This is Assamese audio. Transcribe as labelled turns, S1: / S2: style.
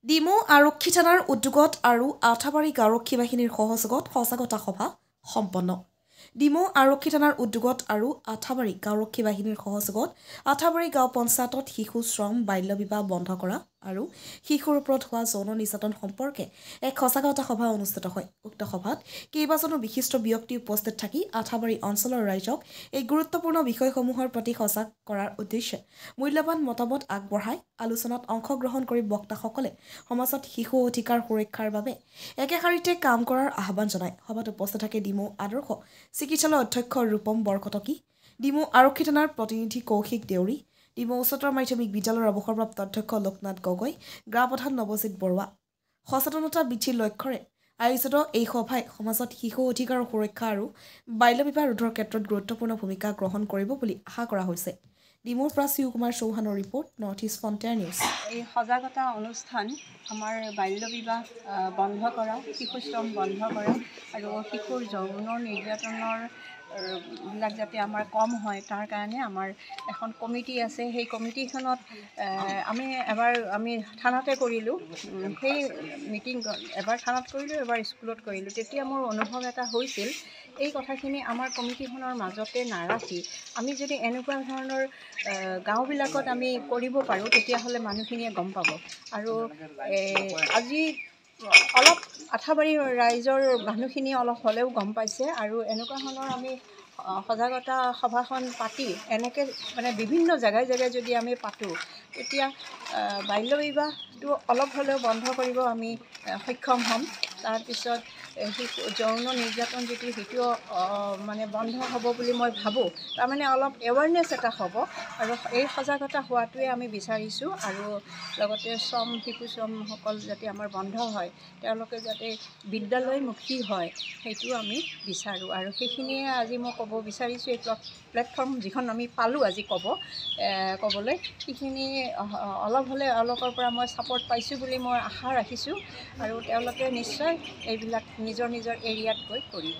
S1: ডিমৌ আৰক্ষী থানাৰ উদ্যোগত আৰু আঠাবাৰী আৰক্ষী বাহিনীৰ সহযোগত সজাগতা সভা সম্পন্ন। ডিমৌ আৰক্ষী থানাৰ উদ্যোগত আৰু আঠাবাৰী আৰক্ষী বাহিনীৰ সহযোগত আঠাবাৰী গাঁও পঞ্চায়তত শিশু শ্ৰম বাল্য বিবাহ বন্ধ কৰা আৰু শিশুৰ ওপৰত হোৱা যৌন নিৰ্যাতন সম্পৰ্কে এক সজাগতা সভা অনুষ্ঠিত হয়। উক্ত সভাত কেইবাজনো বিশিষ্ট ব্যক্তি উপস্থিত থাকি আঠাবাৰী অঞ্চলৰ ৰাইজক এই গুৰুত্বপূৰ্ণ বিষয়সমূহৰ প্ৰতি সজাগ কৰাৰ উদ্দেশ্যে মূল্যৱান মতামত আগবঢ়াই আলোচনাত অংশগ্ৰহণ কৰি বক্তাসকলে সমাজত শিশু অধিকাৰ সুৰক্ষাৰ বাবে একেশাৰীতে কাম কৰাৰ আহ্বান জনায়। সভাত উপস্থিত থাকে ডিমৌ আদৰ্শ চিকিৎসালয়ৰ অধ্যক্ষ ৰূপম বৰকটকী, ডিমৌ আৰক্ষী থানাৰ প্ৰতিনিধি কৌশিক দেউৰী, ডিমৌ উচ্চতৰ মাধ্যমিক বিদ্যালয়ৰ অৱসৰপ্ৰাপ্ত অধ্যক্ষ লোকনাথ গগৈ, গাঁও প্ৰধান নৱজিৎ বৰুৱা। সচেতনতা বৃদ্ধিৰ লক্ষ্যৰে আয়োজিত এই সভাই সমাজত শিশু অধিকাৰৰ সুৰক্ষা আৰু বাল্য বিবাহ ৰোধৰ ক্ষেত্ৰত গুৰুত্বপূৰ্ণ ভূমিকা গ্ৰহণ কৰিব বুলি আশা কৰা হৈছে। ডিমৌৰ পৰা শিৱকুমাৰ চৌহানৰ report, north east frontier news.
S2: এই সজাগতা অনুষ্ঠান আমাৰ বাল্য বিবাহ বন্ধ কৰা, শিশু শ্ৰম বন্ধ কৰা আৰু শিশুৰ যৌন নিৰ্যাতনৰ বিলাক যাতে আমাৰ কম হয় তাৰ কাৰণে আমাৰ এখন কমিটি আছে। সেই কমিটিখনত আমি থানাতে কৰিলোঁ। সেই মিটিং এবাৰ থানাত কৰিলোঁ, এবাৰ স্কুলত কৰিলোঁ। তেতিয়া মোৰ অনুভৱ এটা হৈছিল, এই কথাখিনি আমাৰ কমিটিখনৰ মাজতে নাৰাখি আমি যদি এনেকুৱা ধৰণৰ গাঁওবিলাকত আমি কৰিব পাৰোঁ তেতিয়াহ'লে মানুহখিনিয়ে গম পাব। আৰু আজি অলপ আঠাবাৰী ৰাইজৰ মানুহখিনি অলপ হ'লেও গম পাইছে আৰু এনেকুৱা ধৰণৰ আমি সজাগতা সভাখন পাতি এনেকৈ বিভিন্ন জেগাই জেগাই যদি আমি পাতোঁ তেতিয়া বাল্য বিবাহটো অলপ হ'লেও বন্ধ কৰিব আমি সক্ষম হ'ম। তাৰপিছত যৌন নিৰ্যাতন যিটো সেইটো বন্ধ হ'ব বুলি মই ভাবোঁ। তাৰমানে অলপ এৱাৰনেছ এটা হ'ব আৰু এই সজাগতা হোৱাটোৱে আমি বিচাৰিছোঁ। আৰু লগতে শিশু শ্ৰমসকল যাতে আমাৰ বন্ধ হয়, তেওঁলোকে যাতে বিদ্যালয়মুখী হয় সেইটোও আমি বিচাৰোঁ। আৰু সেইখিনিয়ে আজি মই ক'ব বিচাৰিছোঁ। এই প্লেটফৰ্ম যিখন আমি পালোঁ আজি ক'বলৈ, সেইখিনি অলপ হ'লে এওঁলোকৰ পৰা মই ছাপৰ্ট পাইছোঁ বুলি মই আশা ৰাখিছোঁ আৰু তেওঁলোকে নিশ্চয় এইবিলাক নিজৰ নিজৰ এৰিয়াত গৈ কৰিব।